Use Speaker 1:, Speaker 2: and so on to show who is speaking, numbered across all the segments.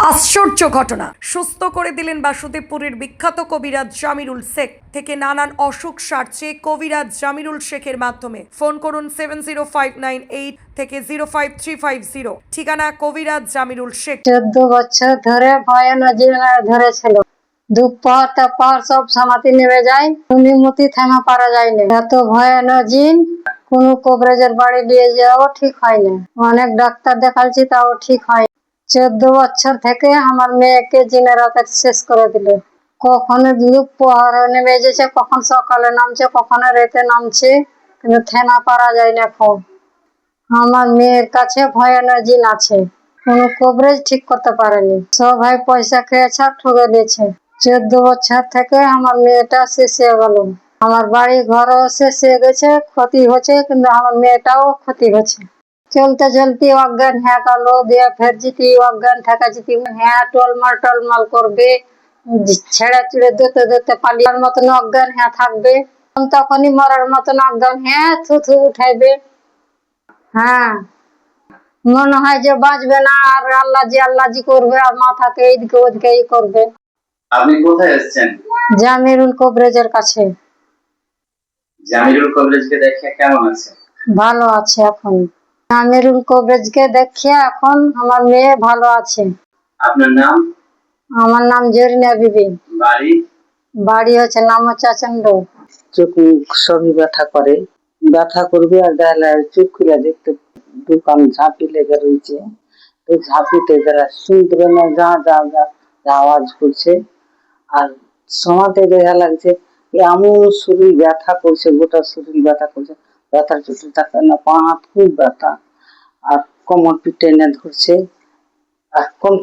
Speaker 1: আশ্চর্য ঘটনা, সুস্থ করে দিলেন বাসুদেবপুরের বিখ্যাত কবিরাজ জামিরুল শেখ। থেকে নানান অসুখ সারছে কবিরাজ জামিরুল শেখের মাধ্যমে। ফোন করুন 7059 থেকে 05350। ঠিকানা কবিরাজ জামিরুল শেখ।
Speaker 2: 14 বছর ধরে ভয়ানক জীবনে ধরেছিল। দুপুর তারপর সব সমাধি নেমে যায়, মতি থামা পারা যায়নি। এত ভয়ানক জিন, কোন কবিরাজের বাড়ি নিয়ে যাওয়া ঠিক হয়নি। অনেক ডাক্তার দেখাচ্ছি, তাও ঠিক হয়। 14 বছর থেকে আমার মেয়েকে জিনের রাতে শেষ করে দিল। কখনো দুপুর নেমে যাচ্ছে, কখন সকালে নামছে, কখনো রাতে নামছে, কিন্তু থামা পারা যায় না। এখন আমার মেয়ের কাছে ভয়ানক জিন আছে, কোন কবরেজ ঠিক করতে পারেনি। সবাই পয়সা খেয়েছে, ঠকে দিয়েছে। 14 বছর থেকে আমার মেয়েটা শেষ হয়ে গেল। আমার বাড়ি ঘরও শেষ হয়ে গেছে, ক্ষতি হচ্ছে, কিন্তু আমার মেয়েটাও ক্ষতি হচ্ছে। চলতে চলতে অজ্ঞান হ্যাঁ গেল, দিয়ে ফের জিতি অজ্ঞান থাকা জিতি হ্যাঁ টলমাল করবে, ছেড়ে চুড়ে দিতে দিতে পালিয়ার মতন অজ্ঞান হ্যাঁ থাকবে। তখনই মরার মতন অজ্ঞান হ্যাঁ থুথু উঠাইবে। হ্যাঁ, মনে হয় যে বাঁচবে না, আর আল্লাহজি করবে, আর মাথাকে এইদিকে ওদিকে করবে।
Speaker 3: আপনি কোথায় এসেছেন?
Speaker 2: জামিরুল কবরেজের কাছে।
Speaker 3: জামিরুল কবরেজকে দেখে কেমন আছে?
Speaker 2: ভালো আছে এখন। জামিরুল কবরেজকে দেখে এখন আমার মেয়ে ভালো আছে।
Speaker 3: আপনার নাম?
Speaker 2: আমার নাম জরিনা বিবি।
Speaker 3: বাড়ি?
Speaker 2: বাড়ি হচ্ছে নামচাচন্ড।
Speaker 4: চোখ মুখ সবই ব্যথা করে, ব্যথা করবে। আর গায়ে চোখ খুলে দেখতে দোকান ঝাঁপি লেগে রয়েছে, ওই ঝাঁপিতে যারা শুনতে না যা যা যা আওয়াজ করছে। আর সমাতে দেখা লাগছে এমন শরীর ব্যথা করছে, গোটা শরীর ব্যথা করছে, ব্যথার চোটে থাকে না, পা হাত খুব ব্যথা। আর কোমর পিঠে এনে ধরছে, আর কন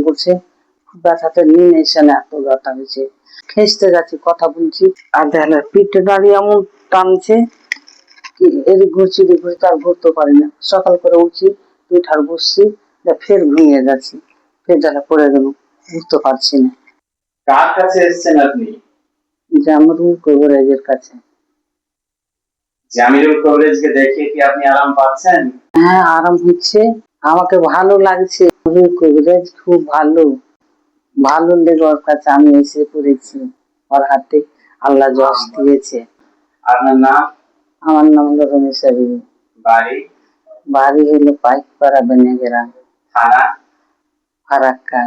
Speaker 4: করছে, খুব ব্যথাতে নিয়ে এসে না, এত ব্যথা হয়েছে। খেঁচতে যাচ্ছি, কথা বলছি, আর দেখা পিঠে দাঁড়িয়ে এমন টানছে, এদিক ঘুরছি তার ঘুরতে পারি না। সকাল করে উঠছি, পিঠার বসছি, ফের ঘুমিয়ে যাচ্ছি, ফের দেখা পড়ে গেল, বুঝতে পারছি না।
Speaker 3: কার কাছে এসেছেন আপনি?
Speaker 4: জামিরুল কবরেজের কাছে।
Speaker 3: জামিরুল কবরেজকে দেখে কি আপনি আরাম পাচ্ছেন?
Speaker 4: হ্যাঁ, আরাম হচ্ছে, আমাকে ভালো লাগছে। জামিরুল কবরেজ খুব ভালো লেগে ওর কাছে আমি এসে পড়েছি। ওর হাতে আল্লাহ যশ দিয়েছে।
Speaker 3: আপনার নাম?
Speaker 4: আমার নাম হলো রমেশা বিবি।
Speaker 3: বাড়ি?
Speaker 4: বাড়ি হলো পাইকপাড়া বেনেগেরা,
Speaker 3: থানা?
Speaker 4: ফারাক্কা।